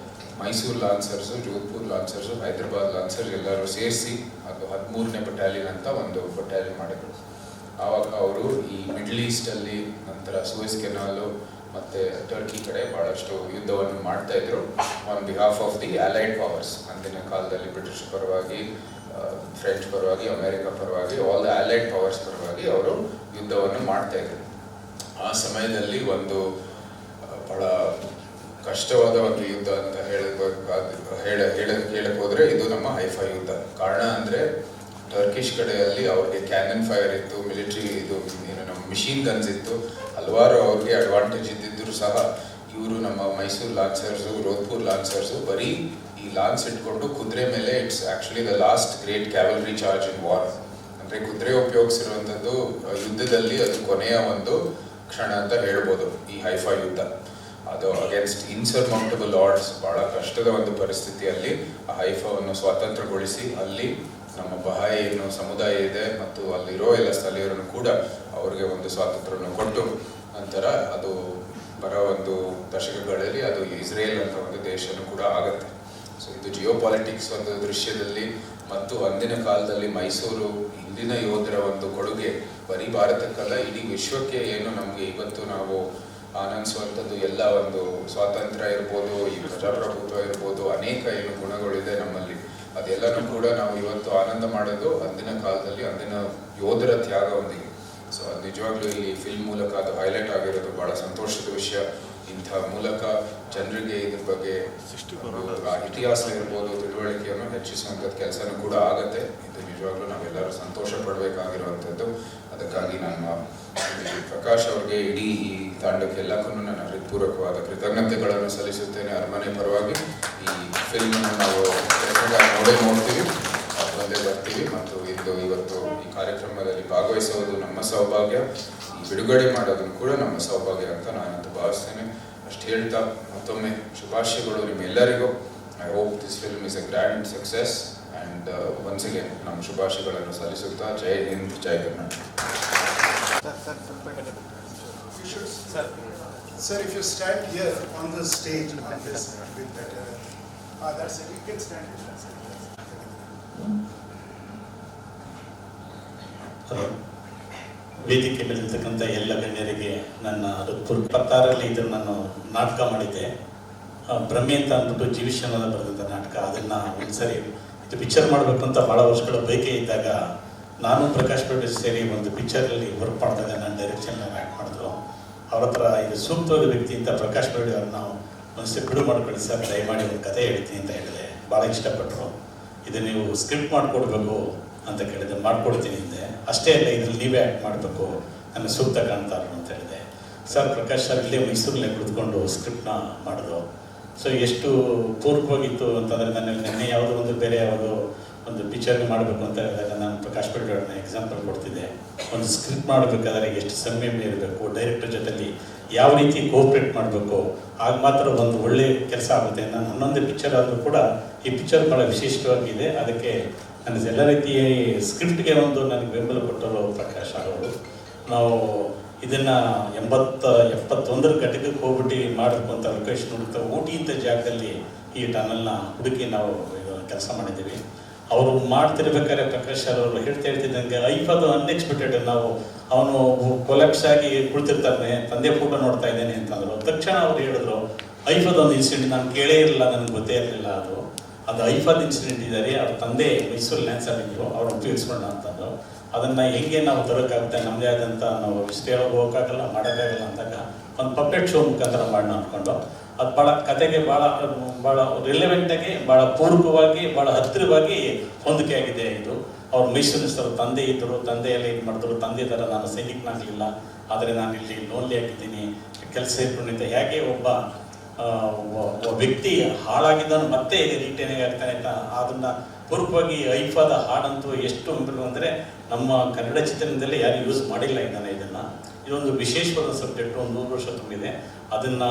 ಮೈಸೂರು ಲಾನ್ಸರ್ಸು, ಜೋಧ್ಪುರ್ ಲಾನ್ಸರ್ಸು, ಹೈದರಾಬಾದ್ ಲಾನ್ಸರ್ಸ್ ಎಲ್ಲರೂ ಸೇರಿಸಿ ಅದು 13ನೇ ಬಟಾಲಿಯನ್ ಅಂತ ಒಂದು ಬಟಾಲಿಯನ್ ಮಾಡಿದರು. ಆವಾಗ ಅವರು ಈ ಮಿಡ್ಲ್ ಈಸ್ಟಲ್ಲಿ, ನಂತರ ಸೂಯಸ್ ಕೆನಾಲು ಮತ್ತು ಟರ್ಕಿ ಕಡೆ ಭಾಳಷ್ಟು ಯುದ್ಧವನ್ನು ಮಾಡ್ತಾಯಿದ್ರು on behalf of the allied powers. ಅಂದಿನ ಕಾಲದಲ್ಲಿ ಬ್ರಿಟಿಷ್ ಪರವಾಗಿ, ಫ್ರೆಂಚ್ ಪರವಾಗಿ, ಅಮೇರಿಕಾ ಪರವಾಗಿ, ಆಲ್ ದ ಅಲೈಡ್ ಪವರ್ಸ್ ಪರವಾಗಿ ಅವರು ಯುದ್ಧವನ್ನು ಮಾಡ್ತಾಯಿದ್ರು. ಆ ಸಮಯದಲ್ಲಿ ಒಂದು ಬಹಳ ಕಷ್ಟವಾದ ಒಂದು ಯುದ್ಧ ಅಂತ ಹೇಳಕ್ಕೆ ಹೋದರೆ ಇದು ನಮ್ಮ ಹೈಫೈ ಯುದ್ಧ. ಕಾರಣ ಅಂದರೆ ಟರ್ಕಿಶ್ ಕಡೆಯಲ್ಲಿ ಅವ್ರಿಗೆ ಕ್ಯಾನನ್ ಫೈರ್ ಇತ್ತು, ಮಿಲಿಟ್ರಿ ಇದು ಏನು ನಮ್ಮ ಮಿಷಿನ್ ಗನ್ಸ್ ಇತ್ತು, ಹಲವಾರು ಅವ್ರಿಗೆ ಅಡ್ವಾಂಟೇಜ್ ಇದ್ದಿದ್ದರೂ ಸಹ ಇವರು ನಮ್ಮ ಮೈಸೂರು ಲಾನ್ಸರ್ಸು, ಜೋಧ್ಪುರ್ ಲಾನ್ಸರ್ಸು ಬರೀ ಈ ಲಾನ್ಸ್ ಇಟ್ಕೊಂಡು ಕುದುರೆ ಮೇಲೆ, it's actually the last great ಕ್ಯಾವಲ್ರಿ charge in war. ಅಂದರೆ ಕುದುರೆ ಉಪಯೋಗಿಸಿರುವಂಥದ್ದು ಯುದ್ಧದಲ್ಲಿ ಅದು ಕೊನೆಯ ಒಂದು ಕ್ಷಣ ಅಂತ ಹೇಳ್ಬೋದು ಈ ಹೈಫೈ ಯುದ್ಧ. ಅದು ಅಗೇನ್ಸ್ಟ್ ಇನ್ಸರ್ಮೌಂಟಬಲ್ ಆಡ್ಸ್, ಭಾಳ ಕಷ್ಟದ ಒಂದು ಪರಿಸ್ಥಿತಿಯಲ್ಲಿ ಆ ಹೈಫಾವನ್ನು ಸ್ವಾತಂತ್ರ್ಯಗೊಳಿಸಿ ಅಲ್ಲಿ ನಮ್ಮ ಬಹಾಯಿ ಏನು ಸಮುದಾಯ ಇದೆ ಮತ್ತು ಅಲ್ಲಿರೋ ಎಲ್ಲ ಸ್ಥಳೀಯರನ್ನು ಕೂಡ ಅವರಿಗೆ ಒಂದು ಸ್ವಾತಂತ್ರ್ಯವನ್ನು ಕೊಟ್ಟು ನಂತರ ಅದು ಬರೋ ಒಂದು ದಶಕಗಳಲ್ಲಿ ಅದು ಇಸ್ರೇಲ್ ಅಂತ ಒಂದು ದೇಶನೂ ಕೂಡ ಆಗುತ್ತೆ. ಸೊ ಇದು ಜಿಯೋ ಪಾಲಿಟಿಕ್ಸ್ ಒಂದು ದೃಶ್ಯದಲ್ಲಿ ಮತ್ತು ಅಂದಿನ ಕಾಲದಲ್ಲಿ ಮೈಸೂರು ಇಂದಿನ ಯೋಧರ ಒಂದು ಕೊಡುಗೆ ಬರೀ ಭಾರತಕ್ಕಲ್ಲ ಇಡೀ ವಿಶ್ವಕ್ಕೆ ಏನು ನಮಗೆ ಇವತ್ತು ನಾವು ಆನಂದಿಸುವಂಥದ್ದು ಎಲ್ಲ ಒಂದು ಸ್ವಾತಂತ್ರ್ಯ ಇರ್ಬೋದು, ಈ ಪ್ರಜಾಪ್ರಭುತ್ವ ಇರ್ಬೋದು, ಅನೇಕ ಏನು ಗುಣಗಳಿದೆ ನಮ್ಮಲ್ಲಿ, ಅದೆಲ್ಲನೂ ಕೂಡ ನಾವು ಇವತ್ತು ಆನಂದ ಮಾಡೋದು ಅಂದಿನ ಕಾಲದಲ್ಲಿ ಅಂದಿನ ಯೋಧರ ತ್ಯಾಗವೊಂದಿಗೆ. ಸೊ ಅದು ನಿಜವಾಗ್ಲೂ ಈ ಫಿಲ್ಮ್ ಮೂಲಕ ಅದು ಹೈಲೈಟ್ ಆಗಿರೋದು ಭಾಳ ಸಂತೋಷದ ವಿಷಯ. ಇಂಥ ಮೂಲಕ ಜನರಿಗೆ ಇದ್ರ ಬಗ್ಗೆ ಇತಿಹಾಸ ಇರ್ಬೋದು, ತಿಳುವಳಿಕೆಯನ್ನು ಹೆಚ್ಚಿಸುವಂಥದ್ದು ಕೆಲಸನೂ ಕೂಡ ಆಗುತ್ತೆ. ಇದು ನಿಜವಾಗ್ಲೂ ನಾವೆಲ್ಲರೂ ಸಂತೋಷ ಪಡಬೇಕಾಗಿರುವಂಥದ್ದು. ಅದಕ್ಕಾಗಿ ನಾನು ಪ್ರಕಾಶ್ ಅವ್ರಿಗೆ, ಇಡೀ ಈ ತಂಡಕ್ಕೆಲ್ಲಕ್ಕೂ ನನ್ನ ಹೃತ್ಪೂರ್ವಕವಾದ ಕೃತಜ್ಞತೆಗಳನ್ನು ಸಲ್ಲಿಸುತ್ತೇನೆ. ಅರಮನೆ ಪರವಾಗಿ ಈ ಫಿಲ್ಮನ್ನು ನಾವು ನೋಡ್ತೀವಿ, ಬಂದೇ ಬರ್ತೀವಿ ಮತ್ತು ಇವತ್ತು ಈ ಕಾರ್ಯಕ್ರಮದಲ್ಲಿ ಭಾಗವಹಿಸುವುದು ನಮ್ಮ ಸೌಭಾಗ್ಯ, ಈ ಬಿಡುಗಡೆ ಮಾಡೋದನ್ನು ಕೂಡ ನಮ್ಮ ಸೌಭಾಗ್ಯ ಅಂತ ನಾನಂತೂ ಭಾವಿಸ್ತೇನೆ. ಅಷ್ಟು ಹೇಳ್ತಾ ಮತ್ತೊಮ್ಮೆ ಶುಭಾಶಯಗಳು ನಿಮ್ಮೆಲ್ಲರಿಗೂ. I hope this film is A grand success and once again ನಮ್ಮ ಶುಭಾಶಯಗಳನ್ನು ಸಲ್ಲಿಸುತ್ತಾ ಜೈ ಹಿಂದ್, ಜೈ Karnataka. Sir, if you stand here on the stage on this, a bit better. That's it. You can stand here. ವೇದಿಕೆ ಮೇಲಿರ್ತಕ್ಕಂಥ ಎಲ್ಲ ಗಣ್ಯರಿಗೆ ನನ್ನ ಹೃತ್ಪೂರ್ವಕ 26ರಲ್ಲಿ ಇದನ್ನು ನಾನು ನಾಟಕ ಮಾಡಿದ್ದೆ. ಭ್ರಮೆ ಅಂತ ಅಂದ್ಬಿಟ್ಟು ಜೀವಿಷನಲ್ಲಿ ಬರೆದಂಥ ನಾಟಕ. ಅದನ್ನು ಒಂದ್ಸರಿ ಇದು ಪಿಕ್ಚರ್ ಮಾಡಬೇಕು ಅಂತ ಭಾಳ ವರ್ಷಗಳ ಬಯಕೆ ಇದ್ದಾಗ ನಾನು ಪ್ರಕಾಶ್ ಪ್ರೊಡ್ಯೂಸ್ ಸೇರಿ ಒಂದು ಪಿಕ್ಚರಲ್ಲಿ ವರ್ಕ್ ಮಾಡಿದಾಗ ನಾನು ಡೈರೆಕ್ಷನ್ ಆ್ಯಕ್ಟ್ ಮಾಡಿದ್ರು. ಅವ್ರ ಹತ್ರ ಇದು ಸೂಕ್ತವಾದ ವ್ಯಕ್ತಿ ಅಂತ ಪ್ರಕಾಶ್ ಪ್ರೊಡ್ಯೂ ಅವ್ರನ್ನ ಒಂದ್ಸರಿ ಬಿಡು ಮಾಡ್ಕೊಳ್ಳಿ ಸರ್, ದಯಮಾಡಿ ಒಂದು ಕತೆ ಹೇಳ್ತೀನಿ ಅಂತ ಹೇಳಿದೆ. ಭಾಳ ಇಷ್ಟಪಟ್ಟರು. ಇದು ನೀವು ಸ್ಕ್ರಿಪ್ಟ್ ಮಾಡಿಕೊಡ್ಬೇಕು ಅಂತ ಕೇಳಿದೆ. ಮಾಡ್ಕೊಡ್ತೀನಿ ಅಂದೆ. ಅಷ್ಟೇ ಅಲ್ಲ, ಇದ್ರಲ್ಲಿ ನೀವೇ ಆ್ಯಕ್ಟ್ ಮಾಡಬೇಕು, ನನ್ನ ಸೂಕ್ತ ಕಾಣ್ತಾರೆ ಅಂತ ಹೇಳಿದೆ. ಸರ್ ಪ್ರಕಾಶ್ ಸರ್ ಇಲ್ಲೇ ಮೈಸೂರಲ್ಲೇ ಕುಳಿತುಕೊಂಡು ಸ್ಕ್ರಿಪ್ಟ್ನ ಮಾಡಿದ್ರು. ಸೊ ಎಷ್ಟು ಪೂರ್ವವಾಗಿತ್ತು ಅಂತಂದರೆ, ನನ್ನಲ್ಲಿ ನೆನ್ನೆ ಯಾವುದೋ ಒಂದು ಬೇರೆ ಯಾವುದೋ ಒಂದು ಪಿಕ್ಚರ್ಗೆ ಮಾಡಬೇಕು ಅಂತ ಹೇಳಿದಾಗ ನಾನು ಪ್ರಕಾಶ್ ಪಟೇಲ್ರನ್ನ ಎಕ್ಸಾಂಪಲ್ ಕೊಡ್ತಿದ್ದೆ. ಒಂದು ಸ್ಕ್ರಿಪ್ಟ್ ಮಾಡಬೇಕಾದ್ರೆ ಎಷ್ಟು ಸಂಯಮ ಇರಬೇಕು, ಡೈರೆಕ್ಟರ್ ಜೊತೆಲಿ ಯಾವ ರೀತಿ ಕೋಆಪ್ರೇಟ್ ಮಾಡಬೇಕು, ಆಗ ಮಾತ್ರ ಒಂದು ಒಳ್ಳೆ ಕೆಲಸ ಆಗುತ್ತೆ. ನಾನು 11 ಪಿಕ್ಚರ್ ಆದರೂ ಕೂಡ ಈ ಪಿಕ್ಚರ್ ಭಾಳ ವಿಶಿಷ್ಟವಾಗಿದೆ. ಅದಕ್ಕೆ ನನ್ನ ಎಲ್ಲ ರೀತಿಯ ಸ್ಕ್ರಿಪ್ಟ್ಗೆ ಒಂದು ನನಗೆ ಬೆಂಬಲ ಕೊಟ್ಟರು ಪ್ರಕಾಶ್ ಅವರು. ನಾವು ಇದನ್ನು 71 ಘಟಕಕ್ಕೆ ಹೋಗ್ಬಿಟ್ಟು ಮಾಡಬೇಕು ಅಂತ ಲೊಕೇಶನ್ ಹುಡುಕ್ತಾ ಊಟಿ ಇಂಥ ಜಾಗದಲ್ಲಿ ಈ ಟನಲ್ನ ಹುಡುಕಿ ನಾವು ಕೆಲಸ ಮಾಡಿದ್ದೀವಿ. ಅವರು ಮಾಡ್ತಿರ್ಬೇಕಾದ್ರೆ ಪ್ರಕಾಶ್ ಅವರು ಹೇಳ್ತಿದ್ದಂಗೆ ಐಫದು ಅನ್ಎಕ್ಸ್ಪೆಕ್ಟೆಡ್. ನಾವು ಅವನು ಕೊಲಾಪ್ಸ್ ಆಗಿ ಕುಳಿತಿರ್ತಾನೆ, ತಂದೆ ಫೋಟೋ ನೋಡ್ತಾ ಇದ್ದೇನೆ ಅಂತಂದರು. ತಕ್ಷಣ ಅವ್ರು ಹೇಳಿದ್ರು ಐಫದ್ ಒಂದು ಇನ್ಸಿಡೆಂಟ್ ನಾನು ಕೇಳೇ ಇರಲಿಲ್ಲ, ನನಗೆ ಗೊತ್ತೇ ಇರಲಿಲ್ಲ. ಅದು ಐಫದ್ ಇನ್ಸಿಡೆಂಟ್ ಇದ್ದಾರೆ, ಅವ್ರ ತಂದೆ ಮೈಸೂರು ಲ್ಯಾನ್ಸರ್ ಇದ್ದರು, ಅವ್ರು ಉಪಯೋಗಿಸ್ಕೊಂಡ ಅಂತಂದರು. ಅದನ್ನು ಹೆಂಗೆ ನಾವು ತರೋಕ್ಕಾಗುತ್ತೆ, ನಮ್ಮದೇ ಆದಂಥ ನಾವು ಇಷ್ಟು ಹೇಳೋಕೆ ಹೋಗೋಕ್ಕಾಗಲ್ಲ, ಮಾಡೋಕ್ಕಾಗಲ್ಲ ಅಂದಾಗ ಒಂದು ಪಪೆಟ್ ಶೋ ಮುಖಾಂತರ ಮಾಡೋಣ ಅಂದ್ಕೊಂಡು ಅದು ಭಾಳ ಕತೆಗೆ ಭಾಳ ರಿಲೆವೆಂಟಾಗಿ, ಭಾಳ ಪೂರಕವಾಗಿ, ಭಾಳ ಹತ್ತಿರವಾಗಿ ಹೊಂದಿಕೆ ಆಗಿದೆ. ಇದು ಅವ್ರು ಮೈಸೂರಿನ ತಂದೆ ಇದ್ದರು, ತಂದೆಯಲ್ಲಿ ಇದು ಮಾಡಿದ್ರು. ತಂದೆ ಥರ ನಾನು ಸೈನಿಕನಾಗಲಿಲ್ಲ, ಆದರೆ ನಾನು ಇಲ್ಲಿ ಲೋನ್ಲಿ ಆಗಿದ್ದೀನಿ, ಕೆಲಸ ಇಟ್ಕೊಂಡಿದ್ದೆ. ಹೇಗೆ ಒಬ್ಬ ವ್ಯಕ್ತಿ ಹಾಳಾಗಿದ್ದನು ಮತ್ತೆ ರೀಟೇನಿಂಗ್ ಆಗ್ತಾನೆ ಅಂತ ಅದನ್ನು ಪೂರ್ವಕವಾಗಿ ಐಫಾದ ಹಾಡಂತೂ ಎಷ್ಟು ಅಂದರೆ ನಮ್ಮ ಕನ್ನಡ ಚಿತ್ರದಲ್ಲಿ ಯಾರು ಯೂಸ್ ಮಾಡಿಲ್ಲ ಇದ್ದಾನೆ. ಇದೊಂದು ವಿಶೇಷವಾದ ಸಬ್ಜೆಕ್ಟು, 100 ವರ್ಷ ತುಂಬಿದೆ. ಅದನ್ನು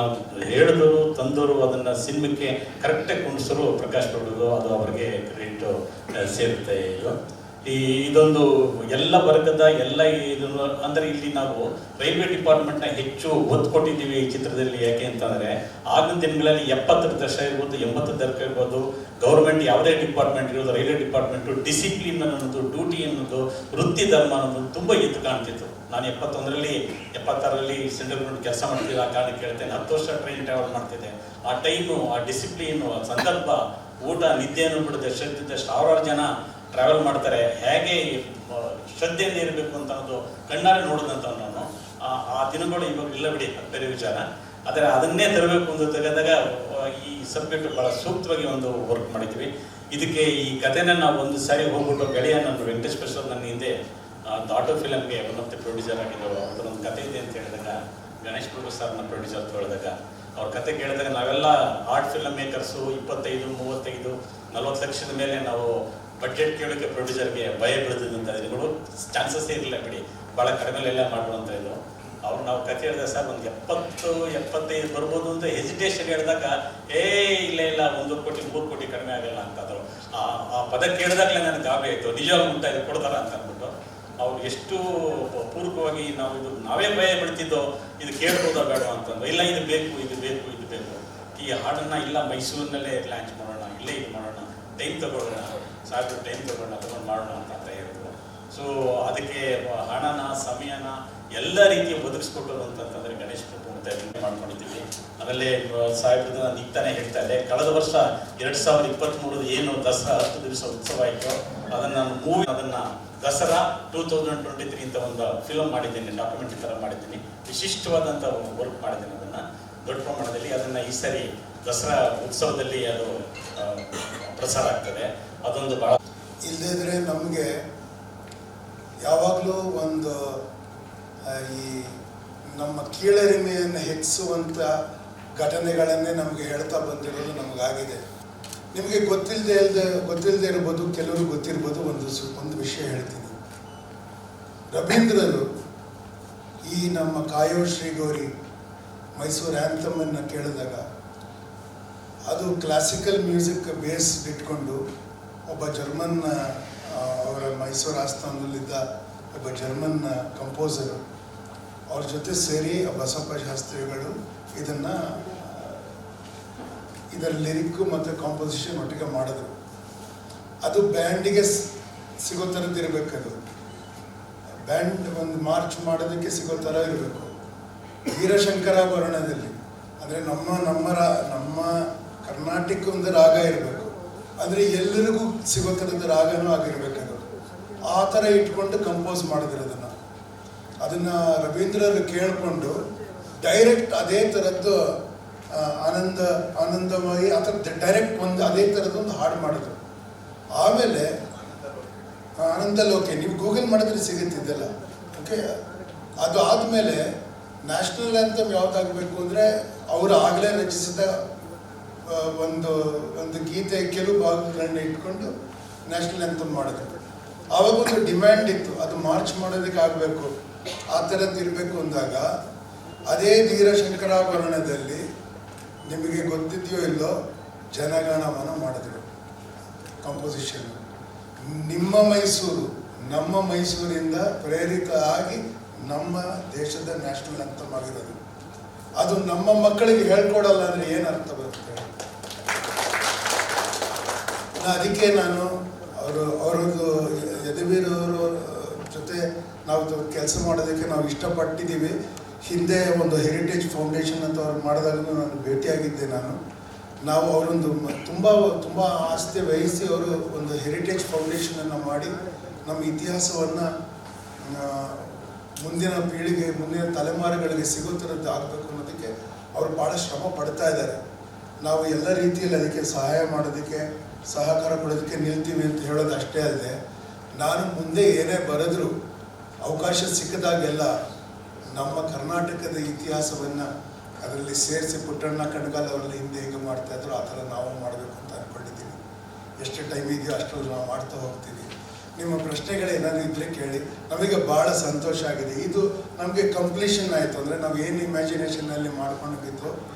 ಹೇಳಿದವರು ತಂದವರು ಅದನ್ನು ಸಿನಿಮಾಕ್ಕೆ ಕರೆಕ್ಟಾಗಿ ಕುಣಿಸರು ಪ್ರಕಾಶ್ ಗೌಡರು, ಅದು ಅವರಿಗೆ ಕ್ರೆಡಿಟ್ ಸೇರುತ್ತೆ. ಇದೊಂದು ಎಲ್ಲ ವರ್ಗದ ಎಲ್ಲ ಇದನ್ನು ಅಂದರೆ ಇಲ್ಲಿ ನಾವು ರೈಲ್ವೆ ಡಿಪಾರ್ಟ್ಮೆಂಟ್ನ ಹೆಚ್ಚು ಒತ್ತು ಕೊಟ್ಟಿದ್ದೀವಿ ಈ ಚಿತ್ರದಲ್ಲಿ. ಯಾಕೆ ಅಂತಂದರೆ ಆಗಿನ ದಿನಗಳಲ್ಲಿ 70 ದಶಕ ಇರ್ಬೋದು, 80 ದಶಕ ಇರ್ಬೋದು, ಗೌರ್ಮೆಂಟ್ ಯಾವುದೇ ಡಿಪಾರ್ಟ್ಮೆಂಟ್ ಇರೋದು, ರೈಲ್ವೆ ಡಿಪಾರ್ಟ್ಮೆಂಟು ಡಿಸಿಪ್ಲಿನ್ ಅನ್ನೋದು, ಡ್ಯೂಟಿ ಅನ್ನೋದು, ವೃತ್ತಿ ಧರ್ಮ ಅನ್ನೋದು ತುಂಬ ಎದ್ದು ಕಾಣ್ತಿತ್ತು. ನಾನು 71ರಲ್ಲಿ 76ರಲ್ಲಿ ಸೆಂಟ್ರಲ್ ಗೌರ್ಮೆಂಟ್ ಕೆಲಸ ಮಾಡ್ತಿದ್ದೆ. ಆ ಕಾರಣಕ್ಕೆ ಹೇಳ್ತೇನೆ, 10 ವರ್ಷ ಟ್ರೈನ್ ಟ್ರಾವೆಲ್ ಮಾಡ್ತಿದ್ದೆ. ಆ ಟೈಮು, ಆ ಡಿಸಿಪ್ಲಿನು, ಆ ಸಂದರ್ಭ, ಊಟ ನಿದ್ದೆಯನ್ನು ಬಿಡದೆ ಶ್ರದ್ಧೆ ಸಾವಿರಾರು ಜನ ಟ್ರಾವೆಲ್ ಮಾಡ್ತಾರೆ. ಹೇಗೆ ಶ್ರದ್ಧೆಯಿಂದ ಇರಬೇಕು ಅಂತ ಅನ್ನೋದು ಕಣ್ಣಾರೆ ನೋಡಿದಂಥ ನಾನು ಆ ದಿನಗಳು ಇವಾಗ ಇಲ್ಲ ಬಿಡಿ, ಅದು ಬೇರೆ ವಿಚಾರ. ಆದರೆ ಅದನ್ನೇ ತರಬೇಕು ಅಂತ ತೆಗೆದಾಗ ಈ ಸಬ್ಜೆಕ್ಟ್ ಭಾಳ ಸೂಕ್ತವಾಗಿ ಒಂದು ವರ್ಕ್ ಮಾಡಿದ್ವಿ. ಇದಕ್ಕೆ ಈ ಕಥೆನ ನಾವು ಒಂದು ಸಾರಿ ಹೋಗ್ಬಿಟ್ಟು ಗೆಳೆಯ ನನ್ನ ವೆಂಕಟೇಶ್ ಪ್ರಸಾದ್ ನನ್ನ ಹಿಂದೆ ಆಟೋ ಫಿಲಮ್ಗೆ ಒನ್ ಆಫ್ ದಿ ಪ್ರೊಡ್ಯೂಸರ್ ಆಗಿದ್ದರು. ಅದರೊಂದು ಕತೆ ಇದೆ ಅಂತ ಹೇಳಿದಾಗ ಗಣೇಶ್ ಪ್ರಭು ಸರ್ನ ಪ್ರೊಡ್ಯೂಸರ್ ಹೇಳಿದಾಗ ಅವ್ರ ಕತೆ ಕೇಳಿದಾಗ ನಾವೆಲ್ಲ ಆರ್ಟ್ ಫಿಲಮ್ ಮೇಕರ್ಸು 25, 35, 40 ಲಕ್ಷದ ಮೇಲೆ ನಾವು ಬಡ್ಜೆಟ್ ಕೇಳೋಕ್ಕೆ ಪ್ರೊಡ್ಯೂಸರ್ಗೆ ಭಯ ಬೀಳ್ತಿದ್ದಂಥ ದಿನಗಳು ಚಾನ್ಸಸ್ಸೇ ಇರಲಿಲ್ಲ ಬಿಡಿ, ಭಾಳ ಕಡಿಮೆಲೆಲ್ಲ ಮಾಡುವಂಥ ಇದು. ಅವ್ರು ನಾವು ಕತೆ ಹೇಳಿದಾಗ ಸರ್ ಒಂದು 70-75 ಬರ್ಬೋದು ಅಂತ ಹೆಸಿಟೇಷನ್ ಹೇಳಿದಾಗ ಇಲ್ಲ 1 ಕೋಟಿ 3 ಕೋಟಿ ಕಡಿಮೆ ಆಗಲ್ಲ ಅಂತಂದರು. ಆ ಪದ ಕೇಳಿದಾಗಲೇ ನನಗೆ ಗಾಬರಿ ಆಯಿತು, ನಿಜವಾಗ್ಲೂ ಮುಟ್ಟ ಇದು ಕೊಡ್ತಾರ ಅಂತ ಅಂದ್ಬಿಟ್ಟು. ಅವ್ರು ಎಷ್ಟು ಪೂರ್ವಕವಾಗಿ ನಾವು ನಾವೇ ಭಯ ಬಿಡ್ತಿದ್ದೋ, ಇದು ಕೇಳ್ಬೋದಾ ಬೇಡ ಅಂತಂದು. ಇಲ್ಲ ಇದು ಬೇಕು. ಈ ಹಾಡನ್ನು ಇಲ್ಲ ಮೈಸೂರಿನಲ್ಲೇ ಲಾಂಚ್ ಮಾಡೋಣ, ಇಲ್ಲೇ ಇದು ಮಾಡೋಣ, ಟೈಮ್ ತಗೊಳ್ಳೋಣ, ಸಾಕು ಟೈಮ್ ತಗೊಂಡು ಮಾಡೋಣ ಅಂತ ಹೇಳಿದ್ರು. ಸೊ ಅದಕ್ಕೆ ಹಣನ, ಸಮಯನ ಎಲ್ಲ ರೀತಿಯ ಒದಗಿಸ್ಕೊಟ್ಟರು ಅಂತಂದರೆ ಗಣೇಶ್ ಪ್ರಭು ಅಂತ ಮಾಡ್ಕೊಂಡಿದ್ದೀವಿ. ಆಮೇಲೆ ಸಾಹೇಬ್ರದ್ದು ನಿಗ್ತಾನೆ ಹೇಳ್ತಾ ಇದೆ, ಕಳೆದ ವರ್ಷ 2023 ಏನು ದಸರಾ 10 ದಿವಸ ಉತ್ಸವ ಆಯಿತು, ಅದನ್ನು ದಸರಾ 2023 ಅಂತ ಒಂದು ಫಿಲಮ್ ಮಾಡಿದ್ದೀನಿ, ಡಾಕ್ಯುಮೆಂಟ್ರಿ ಥರ ಮಾಡಿದ್ದೀನಿ. ವಿಶಿಷ್ಟವಾದಂಥ ವರ್ಕ್ ಮಾಡಿದ್ದೀನಿ. ಅದನ್ನು ದೊಡ್ಡ ಪ್ರಮಾಣದಲ್ಲಿ ಅದನ್ನು ಈ ಸರಿ ದಸರಾ ಉತ್ಸವದಲ್ಲಿ ಅದು ಪ್ರಸಾರ ಆಗ್ತದೆ. ಅದೊಂದು ಭಾಳ ಇಲ್ಲದಿದ್ರೆ ನಮಗೆ ಯಾವಾಗಲೂ ಒಂದು ಈ ನಮ್ಮ ಕೀಳರಿಮೆಯನ್ನು ಹೆಚ್ಚಿಸುವಂಥ ಘಟನೆಗಳನ್ನೇ ನಮಗೆ ಹೇಳ್ತಾ ಬಂದಿರೋದು ನಮಗಾಗಿದೆ. ನಿಮಗೆ ಗೊತ್ತಿಲ್ಲದೆ ಇರ್ಬೋದು, ಕೆಲವರು ಗೊತ್ತಿರ್ಬೋದು. ಒಂದು ವಿಷಯ ಹೇಳ್ತೀನಿ. ರವೀಂದ್ರರು ಈ ನಮ್ಮ ಕಾಯೋ ಶ್ರೀ ಗೌರಿ ಮೈಸೂರು ಆ್ಯಂಥಮನ್ನು ಕೇಳಿದಾಗ ಅದು ಕ್ಲಾಸಿಕಲ್ ಮ್ಯೂಸಿಕ್ ಬೇಸ್ ಇಟ್ಕೊಂಡು ಒಬ್ಬ ಜರ್ಮನ್, ಅವರ ಮೈಸೂರು ಆಸ್ಥಾನದಲ್ಲಿದ್ದ ಒಬ್ಬ ಜರ್ಮನ್ ಕಂಪೋಸರು ಅವ್ರ ಜೊತೆ ಸೇರಿ ಬಸಪ್ಪ ಶಾಸ್ತ್ರಿಗಳು ಇದರ ಲಿರಿಕ್ಕು ಮತ್ತು ಕಾಂಪೋಸಿಷನ್ ಒಟ್ಟಿಗೆ ಮಾಡಿದ್ರು. ಅದು ಬ್ಯಾಂಡಿಗೆ ಸಿಗೋ ಥರದ್ದು ಇರಬೇಕದು. ಬ್ಯಾಂಡ್ ಒಂದು ಮಾರ್ಚ್ ಮಾಡೋದಕ್ಕೆ ಸಿಗೋ ಥರ ಇರಬೇಕು. ವೀರಶಂಕರಾಭರಣದಲ್ಲಿ ಅಂದರೆ ನಮ್ಮ ಕರ್ನಾಟಕ ಒಂದು ರಾಗ ಇರಬೇಕು, ಅಂದರೆ ಎಲ್ಲರಿಗೂ ಸಿಗೋ ಥರದ ರಾಗನೂ ಆಗಿರ್ಬೇಕದು. ಆ ಥರ ಇಟ್ಕೊಂಡು ಕಂಪೋಸ್ ಮಾಡಿದ್ರು ಅದನ್ನು ರವೀಂದ್ರರು ಕೇಳಿಕೊಂಡು ಡೈರೆಕ್ಟ್ ಅದೇ ಥರದ್ದು ಆನಂದವಾಗಿ ಆ ಥರ ಡೈರೆಕ್ಟ್ ಅದೇ ಥರದ್ದೊಂದು ಹಾಡು ಮಾಡಿದ್ರು. ಆಮೇಲೆ ಆನಂದಲೋಕೆ ನೀವು ಗೂಗಲ್ ಮಾಡಿದ್ರೆ ಸಿಗುತ್ತಿದ್ದಲ್ಲ. ಓಕೆ, ಅದು ಆದಮೇಲೆ ನ್ಯಾಷನಲ್ ಆ್ಯಂಥಮ್ ಯಾವುದಾಗಬೇಕು ಅಂದರೆ ಅವರು ಆಗಲೇ ರಚಿಸಿದ ಒಂದು ಗೀತೆ ಕೆಲವು ಭಾಗಗಳನ್ನ ಇಟ್ಕೊಂಡು ನ್ಯಾಷನಲ್ ಆ್ಯಂಥಮ್ ಮಾಡಿದ್ರು. ಆವಾಗ ಒಂದು ಡಿಮ್ಯಾಂಡ್ ಇತ್ತು, ಅದು ಮಾರ್ಚ್ ಮಾಡೋದಕ್ಕೆ ಆಗಬೇಕು, ಆ ಥರದ್ದು ಇರಬೇಕು ಅಂದಾಗ ಅದೇ ವೀರಶಂಕರಾಭರಣದಲ್ಲಿ ನಿಮಗೆ ಗೊತ್ತಿದೆಯೋ ಇಲ್ಲೋ ಜನಗಣಮನ ಮಾಡಿದ್ರು ಕಂಪೋಸಿಷನ್. ನಿಮ್ಮ ಮೈಸೂರು ನಮ್ಮ ಮೈಸೂರಿಂದ ಪ್ರೇರಿತ ಆಗಿ ನಮ್ಮ ದೇಶದ ನ್ಯಾಷನಲ್ ಆಂಥಮ್ ಆಗಿರೋದು. ಅದು ನಮ್ಮ ಮಕ್ಕಳಿಗೆ ಹೇಳ್ಕೊಡಲ್ಲ ಅಂದರೆ ಏನು ಅರ್ಥ ಬರುತ್ತೆ? ಅದಕ್ಕೆ ನಾನು ಅವರದ್ದು ಯದುವೀರವರ ಜೊತೆ ನಾವು ಕೆಲಸ ಮಾಡೋದಕ್ಕೆ ನಾವು ಇಷ್ಟಪಟ್ಟಿದ್ದೀವಿ. ಹಿಂದೆ ಒಂದು ಹೆರಿಟೇಜ್ ಫೌಂಡೇಶನ್ ಅಂತ ಅವ್ರು ಮಾಡಿದಾಗ ನಾನು ಭೇಟಿಯಾಗಿದ್ದೆ. ನಾವು ಅವರೊಂದು ತುಂಬ ಆಸ್ತಿ ವಹಿಸಿ ಅವರು ಒಂದು ಹೆರಿಟೇಜ್ ಫೌಂಡೇಶನನ್ನು ಮಾಡಿ ನಮ್ಮ ಇತಿಹಾಸವನ್ನು ಮುಂದಿನ ಪೀಳಿಗೆ, ಮುಂದಿನ ತಲೆಮಾರುಗಳಿಗೆ ಸಿಗೋ ಥರದ್ದು ಆಗಬೇಕು ಅನ್ನೋದಕ್ಕೆ ಅವರು ಭಾಳ ಶ್ರಮ ಪಡ್ತಾ ಇದ್ದಾರೆ. ನಾವು ಎಲ್ಲ ರೀತಿಯಲ್ಲಿ ಅದಕ್ಕೆ ಸಹಾಯ ಮಾಡೋದಕ್ಕೆ, ಸಹಕಾರ ಕೊಡೋದಕ್ಕೆ ನಿಲ್ತೀವಿ ಅಂತ ಹೇಳೋದು ಅಷ್ಟೇ ಅಲ್ಲದೆ, ನಾನು ಮುಂದೆ ಏನೇ ಬರೆದ್ರು ಅವಕಾಶ ಸಿಕ್ಕಿದಾಗೆಲ್ಲ ನಮ್ಮ ಕರ್ನಾಟಕದ ಇತಿಹಾಸವನ್ನು ಅದರಲ್ಲಿ ಸೇರಿಸಿ ಪುಟ್ಟಣ್ಣ ಕಣಗಾಲ್ ಅವರಲ್ಲಿ ಹಿಂದೆ ಹೇಗೆ ಮಾಡ್ತಾಯಿದ್ರು ಆ ಥರ ನಾವು ಮಾಡಬೇಕು ಅಂತ ಅಂದ್ಕೊಂಡಿದ್ದೀವಿ. ಎಷ್ಟು ಟೈಮ್ ಇದೆಯೋ ಅಷ್ಟರಲ್ಲಿ ನಾವು ಮಾಡ್ತಾ ಹೋಗ್ತೀವಿ. ನಿಮ್ಮ ಪ್ರಶ್ನೆಗಳೇನಾದರೂ ಇದ್ದರೆ ಕೇಳಿ. ನಮಗೆ ಭಾಳ ಸಂತೋಷ ಆಗಿದೆ. ಇದು ನಮಗೆ ಕಂಪ್ಲೀಷನ್ ಆಯಿತು ಅಂದರೆ ನಾವು ಏನು ಇಮ್ಯಾಜಿನೇಷನಲ್ಲಿ ಮಾಡ್ಕೊಂಡಿದ್ದು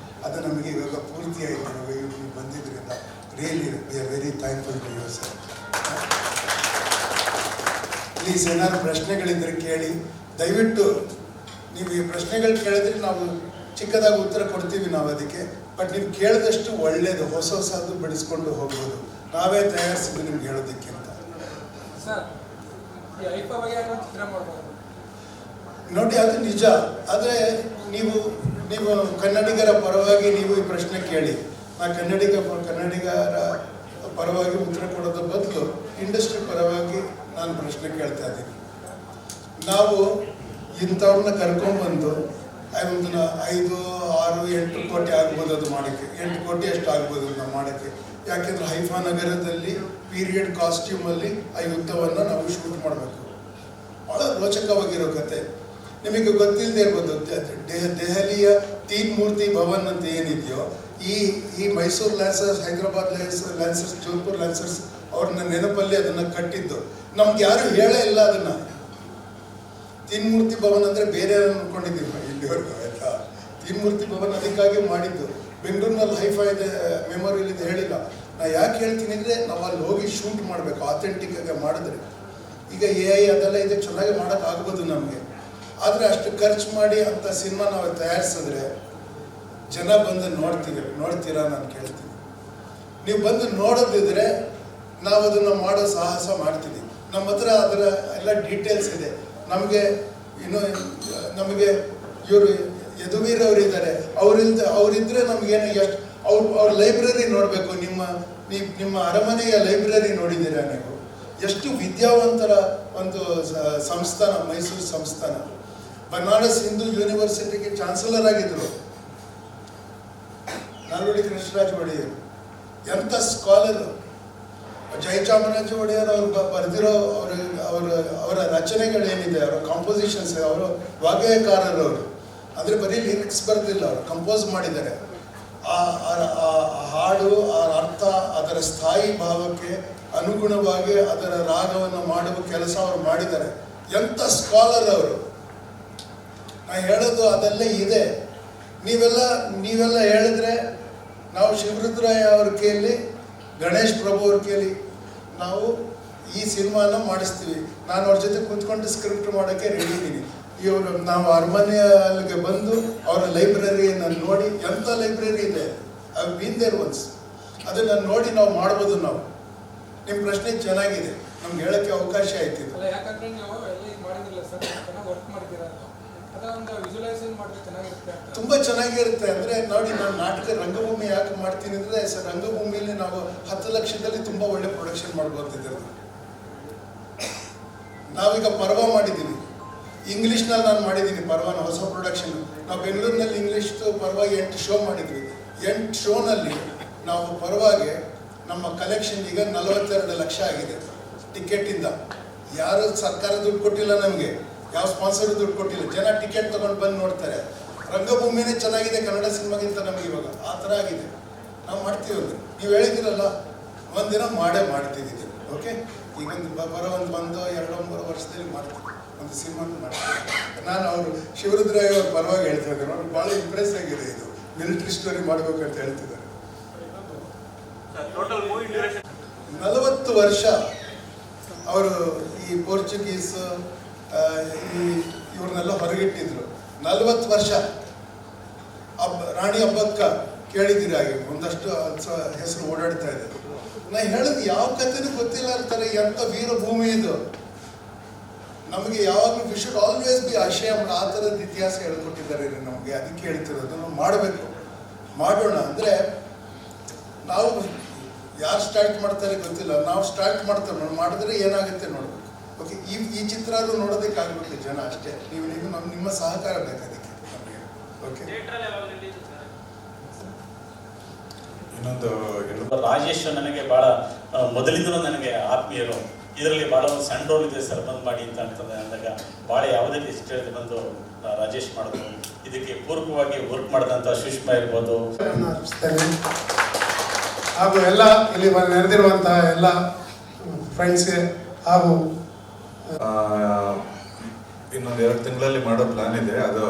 ಅದು ನಮಗೆ ಇವಾಗ ಪೂರ್ತಿ ಆಯಿತು. ಇವಾಗ ನೀವು ಬಂದಿದ್ದರಿಂದ really we are very thankful to you sir. Please ಏನಾದ್ರು ಪ್ರಶ್ನೆಗಳಿದ್ದರೆ ಕೇಳಿ. ದಯವಿಟ್ಟು ನೀವು ಈ ಪ್ರಶ್ನೆಗಳು ಕೇಳಿದ್ರೆ ನಾವು ಚಿಕ್ಕದಾಗಿ ಉತ್ತರ ಕೊಡ್ತೀವಿ ನಾವು ಅದಕ್ಕೆ. ಬಟ್ ನೀವು ಕೇಳಿದಷ್ಟು ಒಳ್ಳೆಯದು, ಹೊಸದು ಬೆಳೆಸ್ಕೊಂಡು ಹೋಗ್ಬೋದು. ನಾವೇ ತಯಾರಿಸಿದ್ದು ನಿಮ್ಗೆ ಹೇಳೋದಕ್ಕಿಂತ. ನೋಡಿ, ಅದು ನಿಜ. ಆದರೆ ನೀವು ಕನ್ನಡಿಗರ ಪರವಾಗಿ ನೀವು ಈ ಪ್ರಶ್ನೆ ಕೇಳಿ. ನಾನು ಕನ್ನಡಿಗರ ಪರವಾಗಿ ಉತ್ತರ ಕೊಡೋದ್ರ ಬದಲು ಇಂಡಸ್ಟ್ರಿ ಪರವಾಗಿ ನಾನು ಪ್ರಶ್ನೆ ಕೇಳ್ತಾ ಇದ್ದೀನಿ. ನಾವು ಇಂಥವ್ರನ್ನ ಕರ್ಕೊಂಡ್ಬಂದು ಒಂದು 5, 6, 8 ಕೋಟಿ ಆಗ್ಬೋದು ಅದು ಮಾಡೋಕ್ಕೆ. 8 ಕೋಟಿ ಅಷ್ಟು ಆಗ್ಬೋದು ನಾವು ಮಾಡೋಕ್ಕೆ. ಯಾಕೆಂದರೆ ಹೈಫಾ ನಗರದಲ್ಲಿ ಪೀರಿಯಡ್ ಕಾಸ್ಟ್ಯೂಮಲ್ಲಿ ಆ ಯುದ್ಧವನ್ನು ನಾವು ಶೂಟ್ ಮಾಡಬೇಕು. ಭಾಳ ರೋಚಕವಾಗಿರೋ ಕತೆ. ನಿಮಗೆ ಗೊತ್ತಿಲ್ಲದೆ ಇರ್ಬೋದು, ದೆಹಲಿಯ ತೀನ್ ಮೂರ್ತಿ ಭವನ್ ಅಂತ ಏನಿದೆಯೋ, ಈ Mysuru lancers, Hyderabad lancers, Jodhpur lancers ಅವ್ರನ್ನ ನೆನಪಲ್ಲಿ ಅದನ್ನು ಕಟ್ಟಿದ್ದು. ನಮ್ಗೆ ಯಾರು ಹೇಳೇ ಇಲ್ಲ ಅದನ್ನು. ತೀನ್ ಮೂರ್ತಿ ಭವನ್ ಅಂದರೆ ಬೇರೆ ಅಂದ್ಕೊಂಡಿದ್ದೀವಿ ಇಲ್ಲಿವರೆಗೂ, ಆಯಿತಾ? ತೀನ್ ಮೂರ್ತಿ ಭವನ್ ಅದಕ್ಕಾಗಿ ಮಾಡಿದ್ದು. ಬೆಂಗಳೂರಿನಲ್ಲಿ ಹೈಫೈ ಇದೆ, ಮೆಮೊರಿಯಲ್ ಇದೆ ಹೇಳಿಲ್ಲ. ನಾನು ಯಾಕೆ ಹೇಳ್ತೀನಿ ಅಂದರೆ ನಾವು ಅಲ್ಲಿ ಹೋಗಿ ಶೂಟ್ ಮಾಡಬೇಕು, ಆಥೆಂಟಿಕ್ಕಾಗಿ ಮಾಡಿದ್ರೆ. ಈಗ AI ಅದೆಲ್ಲ ಇದೆ, ಚೆನ್ನಾಗಿ ಮಾಡೋಕ್ಕಾಗ್ಬೋದು ನಮಗೆ. ಆದರೆ ಅಷ್ಟು ಖರ್ಚು ಮಾಡಿ ಅಂಥ ಸಿನಿಮಾ ನಾವು ತಯಾರಿಸಿದ್ರೆ ಜನ ಬಂದು ನೋಡ್ತೀರಾ ನಾನು ಕೇಳ್ತೀನಿ. ನೀವು ಬಂದು ನೋಡೋದಿದ್ರೆ ನಾವು ಅದನ್ನು ಮಾಡೋ ಸಾಹಸ ಮಾಡ್ತೀವಿ. ನಮ್ಮ ಹತ್ರ ಅದರ ಎಲ್ಲ ಡೀಟೇಲ್ಸ್ ಇದೆ. ನಮಗೆ ಇವರು ಯದುವೀರ್ ಅವರಿದ್ದಾರೆ, ಅವರಿದ್ದರೆ ನಮಗೇನು ಎಷ್ಟು ಅವ್ರ ಲೈಬ್ರರಿ ನೋಡಬೇಕು. ನಿಮ್ಮ ಅರಮನೆಯ ಲೈಬ್ರರಿ ನೋಡಿದ್ದೀರಾ ನೀವು? ಎಷ್ಟು ವಿದ್ಯಾವಂತರ ಒಂದು ಸಂಸ್ಥಾನ ಮೈಸೂರು ಸಂಸ್ಥಾನ. ಬನಾರಸ್ ಹಿಂದೂ ಯೂನಿವರ್ಸಿಟಿಗೆ ಚಾನ್ಸಲರ್ ಆಗಿದ್ದರು ನಾಲ್ವಡಿ ಕೃಷ್ಣರಾಜ ಒಡೆಯರ್. ಎಂಥ ಸ್ಕಾಲರು. ಜಯಚಾಮರಾಜ ಒಡೆಯರ್ ಅವ್ರು ಬರೆದಿರೋ ಅವರ ರಚನೆಗಳೇನಿದೆ, ಅವರ ಕಾಂಪೋಸಿಷನ್ಸ್, ಅವರು ವಾಗ್ಗೇಯಕಾರರು. ಅವರು ಅಂದರೆ ಬರೀ ಲಿರಿಕ್ಸ್ ಬರೆದಿಲ್ಲ, ಅವರು ಕಂಪೋಸ್ ಮಾಡಿದ್ದಾರೆ. ಆ ಹಾಡು, ಆ ಅರ್ಥ, ಅದರ ಸ್ಥಾಯಿ ಭಾವಕ್ಕೆ ಅನುಗುಣವಾಗಿ ಅದರ ರಾಗವನ್ನು ಮಾಡುವ ಕೆಲಸ ಅವರು ಮಾಡಿದ್ದಾರೆ. ಎಂಥ ಸ್ಕಾಲರ್ ಅವರು. ನಾನು ಹೇಳೋದು ಅದೆಲ್ಲ ಇದೆ. ನೀವೆಲ್ಲ ಹೇಳಿದ್ರೆ ನಾವು ಶಿವರುದ್ರಯ್ಯ ಅವ್ರ ಕೈಯಲ್ಲಿ, ಗಣೇಶ್ ಪ್ರಭು ಅವ್ರ ಕೈಯಲ್ಲಿ ನಾವು ಈ ಸಿನಿಮಾನ ಮಾಡಿಸ್ತೀವಿ. ನಾನು ಅವ್ರ ಜೊತೆ ಕೂತ್ಕೊಂಡು ಸ್ಕ್ರಿಪ್ಟ್ ಮಾಡೋಕ್ಕೆ ರೆಡಿ ಇದ್ದೀನಿ. ನಾವು ಅರಮನೆಗೆ ಬಂದು ಅವರ ಲೈಬ್ರರಿಯನ್ನು ನೋಡಿ, ಎಂಥ ಲೈಬ್ರರಿ ಇದೆ, ಐ ಬೀನ್ ದೇರ್ ಒನ್ಸ್. ಅದನ್ನು ನೋಡಿ ನಾವು ಮಾಡ್ಬೋದು. ನಾವು ನಿಮ್ಮ ಪ್ರಶ್ನೆ ಚೆನ್ನಾಗಿದೆ, ನಮ್ಗೆ ಹೇಳೋಕ್ಕೆ ಅವಕಾಶ ಆಯ್ತು. ತುಂಬ ಚೆನ್ನಾಗಿರುತ್ತೆ. ಅಂದರೆ ನೋಡಿ, ನಾನು ನಾಟಕ ರಂಗಭೂಮಿ ಯಾಕೆ ಮಾಡ್ತೀನಿ ಅಂದರೆ, ರಂಗಭೂಮಿಯಲ್ಲಿ ನಾವು 10 ಲಕ್ಷದಲ್ಲಿ ತುಂಬ ಒಳ್ಳೆ ಪ್ರೊಡಕ್ಷನ್ ಮಾಡ್ಬೋದಿದ್ರು. ನಾವೀಗ ಪರ್ವ ಮಾಡಿದ್ದೀವಿ, ಇಂಗ್ಲೀಷ್ನಲ್ಲಿ ನಾನು ಮಾಡಿದ್ದೀನಿ ಪರ್ವನ, ಹೊಸ ಪ್ರೊಡಕ್ಷನ್. ನಾವು ಬೆಂಗಳೂರಿನಲ್ಲಿ ಇಂಗ್ಲೀಷ್ದು ಪರ್ವ 8 ಶೋ ಮಾಡಿದ್ವಿ. 8 ಶೋನಲ್ಲಿ ನಾವು ಪರ್ವಾಗೆ ನಮ್ಮ ಕಲೆಕ್ಷನ್ ಈಗ 42 ಲಕ್ಷ ಆಗಿದೆ ಟಿಕೆಟಿಂದ. ಯಾರು ಸರ್ಕಾರ ದುಡ್ಡು ಕೊಟ್ಟಿಲ್ಲ ನಮಗೆ, ಯಾವ ಸ್ಪಾನ್ಸರ್ ದುಡ್ಡು ಕೊಟ್ಟಿಲ್ಲ. ಜನ ಟಿಕೆಟ್ ತೊಗೊಂಡು ಬಂದು ನೋಡ್ತಾರೆ. ರಂಗಭೂಮಿನೇ ಚೆನ್ನಾಗಿದೆ ಕನ್ನಡ ಸಿನಿಮಾಗಿಂತ ನಮಗೆ ಇವಾಗ ಆ ಥರ ಆಗಿದೆ. ನಾವು ಮಾಡ್ತೀವಿ. ಅಂದರೆ ನೀವು ಹೇಳಿದ್ದೀರಲ್ಲ, ಒಂದಿನ ಮಾಡ್ತಿದ್ದೀವಿ. ಓಕೆ, ಈಗ ಒಂದು ಬಂದು 2-3 ವರ್ಷದಲ್ಲಿ ಮಾಡ್ತೀವಿ, ಒಂದು ಸಿನಿಮಾ ಮಾಡ್ತೀವಿ. ನಾನು ಅವರು ಶಿವರುದ್ರಯ್ಯ ಅವ್ರ ಪರವಾಗಿ ಹೇಳ್ತಾ ಇದ್ದಾರೆ. ಅವ್ರು ಭಾಳ ಇಂಪ್ರೆಸ್ ಆಗಿದೆ. ಇದು ಮಿಲಿಟರಿ ಸ್ಟೋರಿ ಮಾಡ್ಬೇಕಂತ ಹೇಳ್ತಿದ್ದಾರೆ. 40 ವರ್ಷ ಅವರು ಈ ಪೋರ್ಚುಗೀಸ್ ಇವ್ರನ್ನೆಲ್ಲ ಹೊರಗಿಟ್ಟಿದ್ರು. 40 ವರ್ಷ ರಾಣಿ ಅಬ್ಬಕ್ಕ ಕೇಳಿದ್ದೀರಿ ಹಾಗೆ ಒಂದಷ್ಟು ಹೆಸರು ಓಡಾಡ್ತಾ ಇದೆ. ನಾ ಹೇಳಿದ್ ಯಾವ ಕಥೆನೂ ಗೊತ್ತಿಲ್ಲ ಅಂತಾರೆ. ಎಂಥ ವೀರಭೂಮಿ ಇದು. ನಮಗೆ ಯಾವಾಗಲೂ we should always be ashamed. ಆ ಥರದ ಇತಿಹಾಸ ಹೇಳ್ಕೊಟ್ಟಿದ್ದಾರೆ ನಮಗೆ. ಅದಕ್ಕೆ ಹೇಳ್ತಿರೋದು ನಾವು ಮಾಡಬೇಕು, ಮಾಡೋಣ. ಅಂದರೆ ನಾವು ಯಾರು ಸ್ಟಾರ್ಟ್ ಮಾಡ್ತಾರೆ ಗೊತ್ತಿಲ್ಲ, ನಾವು ಸ್ಟಾರ್ಟ್ ಮಾಡ್ತೇವೆ. ನಾವು ಮಾಡಿದ್ರೆ ಏನಾಗುತ್ತೆ ನೋಡ್ಬೇಕು. ಓಕೆ, ಈ ಚಿತ್ರ ಅದು ನೋಡೋದಕ್ಕಾಗಬೇಕು ಜನ ಅಷ್ಟೇ. ನಿಮ್ಮ ಸಹಕಾರ ಬೇಕು ಅದಕ್ಕೆ ನಮಗೆ. ಓಕೆ, ಇನ್ನೊಂದು ರಾಜೇಶ್ ನನಗೆ ಭಾಳ ಮೊದಲಿಂದಲೂ ನನಗೆ ಆತ್ಮೀಯರು. ಇದರಲ್ಲಿ ಭಾಳ ಒಂದು ಸಣ್ಣ ರೋಲ್ ಇದೆ ಸರ್, ಬಂದ್ ಮಾಡಿ ಅಂತ ಅಂತಂದ್ರೆ ಅಂದಾಗ ಭಾಳ ಯಾವುದೇ ಇಷ್ಟ ಬಂದು ರಾಜೇಶ್ ಮಾಡಿದ್ರು. ಇದಕ್ಕೆ ಪೂರ್ವಕವಾಗಿ ವರ್ಕ್ ಮಾಡಿದಂಥ ಸುಷ್ಮಾ ಇರ್ಬೋದು, ಹಾಗೂ ಎಲ್ಲ ಇಲ್ಲಿ ನೆರೆದಿರುವಂತಹ ಎಲ್ಲ ಫ್ರೆಂಡ್ಸ್ಗೆ ಹಾಗೂ ಇನ್ನೊಂದು 2 ತಿಂಗಳಲ್ಲಿ ಮಾಡೋ ಪ್ಲಾನ್ ಇದೆ. ಅದು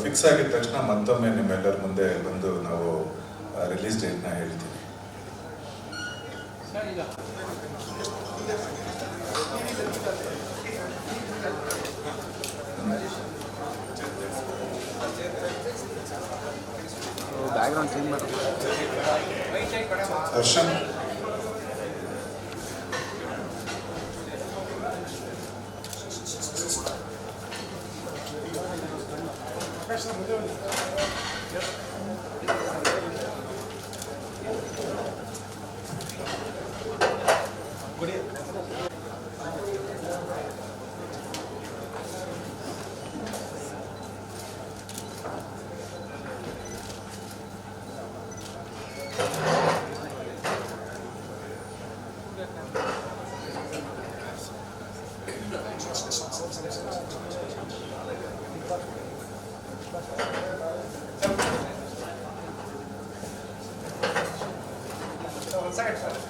ಫಿಕ್ಸ್ ಆಗಿದ ತಕ್ಷಣ ಮತ್ತೊಮ್ಮೆ ನಿಮ್ಮೆಲ್ಲರ ಮುಂದೆ ಬಂದು ನಾವು ರಿಲೀಸ್ ಡೇಟ್ನ ಹೇಳ್ತೀವಿ. ಬ್ಯಾಕ್ಗ್ರೌಂಡ್ ಚೇಂಜ್ ಮಾಡಿ ದರ್ಶನ್ One second, sir.